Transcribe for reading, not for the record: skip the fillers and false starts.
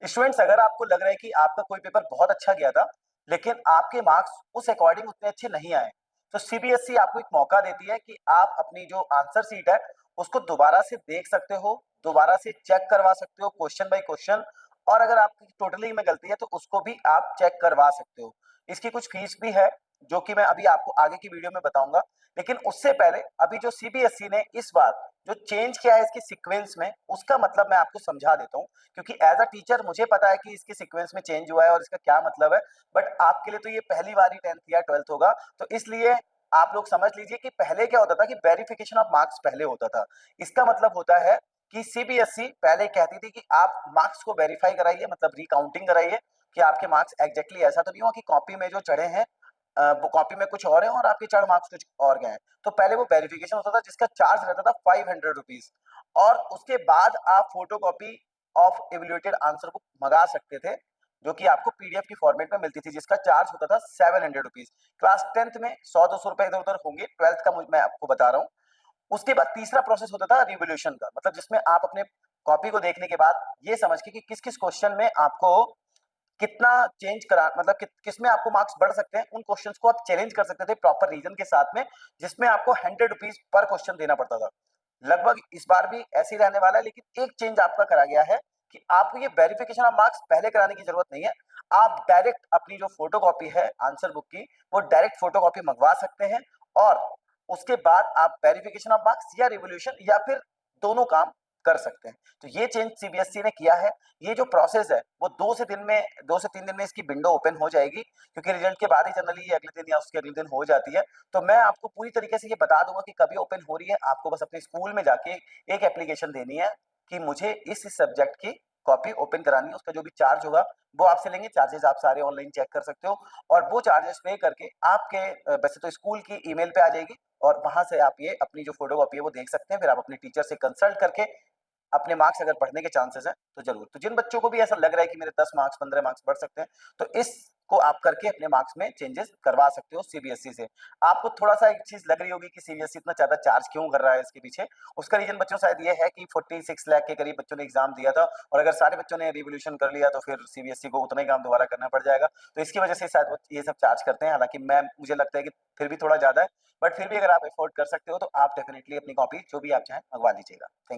Students, अगर आपको लग रहा है कि आपका कोई पेपर बहुत अच्छा गया था लेकिन आपके मार्क्स उस अकॉर्डिंग उतने अच्छे नहीं आए, तो सीबीएसई आपको एक मौका देती है कि आप अपनी जो आंसर सीट है उसको दोबारा से देख सकते हो, दोबारा से चेक करवा सकते हो क्वेश्चन बाय क्वेश्चन। और अगर आपकी टोटली में गलती है तो उसको भी आप चेक करवा सकते हो। इसकी कुछ फीस भी है जो कि मैं अभी आपको आगे की वीडियो में बताऊंगा। लेकिन उससे पहले अभी जो सीबीएसई ने इस बार जो चेंज किया है इसके सीक्वेंस में, उसका मतलब मैं आपको समझा देता हूँ। क्योंकि एज अ टीचर मुझे पता है कि इसके सीक्वेंस में चेंज हुआ है और इसका क्या मतलब है, बट आपके लिए तो ये पहली बार ही 10th या 12th होगा, तो इसलिए आप लोग समझ लीजिए कि पहले क्या होता था कि वेरिफिकेशन ऑफ मार्क्स पहले होता था। इसका मतलब होता है कि सीबीएसई पहले कहती थी कि आप मार्क्स को वेरीफाई कराइए, मतलब रिकाउंटिंग कराइए कि आपके मार्क्स एग्जैक्टली ऐसा तो नहीं हुआ कि कॉपी में जो चढ़े हैं वो कॉपी में कुछ और है और आपके चढ़ मार्क्स कुछ और गए हैं। तो पहले वो वेरिफिकेशन होता था जिसका चार्ज रहता था 500 रुपीज, और उसके बाद आप photocopy of evaluated answer book मंगा सकते थे, जो कि आपको पीडीएफ की फॉर्मेट में मिलती थी, जिसका चार्ज होता था 700 रुपीज। क्लास 10th में 100-200 रुपए इधर उधर होंगे, 12th का मैं आपको बता रहा हूँ। उसके बाद तीसरा प्रोसेस होता था रिवोल्यूशन का, मतलब जिसमें आप अपने कॉपी को देखने के बाद ये समझ के कि किस किस क्वेश्चन में आपको कितना चेंज करा, मतलब किस में आपको मार्क्स बढ़ सकते हैं, उन क्वेश्चंस को आप चैलेंज कर सकते थे प्रॉपर रीजन के साथ में, जिसमें आपको 100 रुपीज पर क्वेश्चन देना पड़ता था। लगभग इस बार भी ऐसे ही रहने वाला है, लेकिन एक चेंज आपका करा गया है कि आपको ये वेरिफिकेशन ऑफ मार्क्स पहले कराने की जरूरत नहीं है। आप डायरेक्ट अपनी जो फोटो कॉपी है आंसर बुक की, वो डायरेक्ट फोटो कॉपी मंगवा सकते हैं, और उसके बाद आप वेरिफिकेशन ऑफ मार्क्स या रिवोल्यूशन या फिर दोनों काम कर सकते हैं। तो ये चेंज सीबीएसई ने किया है। ये जो प्रोसेस है वो 2 से 3 दिन में इसकी विंडो ओपन हो जाएगी, क्योंकि रिजल्ट के बाद ही जनरली ये अगले दिन या उसके अगले दिन हो जाती है। तो मैं आपको पूरी तरीके से ये बता दूंगा कि कभी ओपन हो रही है। आपको बस अपने स्कूल में जाके एक एप्लीकेशन देनी है कि मुझे इस सब्जेक्ट की कॉपी ओपन करानी है। उसका जो भी चार्ज होगा वो आपसे लेंगे, चार्जेस आप सारे ऑनलाइन चेक कर सकते हो, और वो चार्जेस पे करके आपके वैसे तो स्कूल की ईमेल पे आ जाएगी, और वहां से आप ये अपनी जो फोटो कॉपी है वो देख सकते हैं। फिर आप अपने टीचर से कंसल्ट करके अपने मार्क्स अगर बढ़ने के चांसेस हैं तो जरूर। तो जिन बच्चों को भी ऐसा लग रहा है कि मेरे 10 मार्क्स 15 मार्क्स बढ़ सकते हैं, तो इसको आप करके अपने मार्क्स में चेंजेस करवा सकते हो सीबीएसई से। आपको थोड़ा सा एक चीज लग रही होगी कि सीबीएसई इतना ज्यादा चार्ज क्यों कर रहा है इसके पीछे। उसका रीजन बच्चों शायद ये है कि 46 लाख के करीब बच्चों ने एग्जाम दिया था, और अगर सारे बच्चों ने रिवोल्यूशन कर लिया तो फिर सीबीएसई को उतना ही काम दोबारा करना पड़ जाएगा। तो इसकी वजह से शायद वो ये सब चार्ज करते हैं। हालांकि मुझे लगता है कि फिर भी थोड़ा ज्यादा है, बट फिर भी अगर आप अफोर्ड कर सकते हो तो आप डेफिनेटली अपनी कॉपी जो भी आप चाहें मंगवा लीजिएगा। Thank you.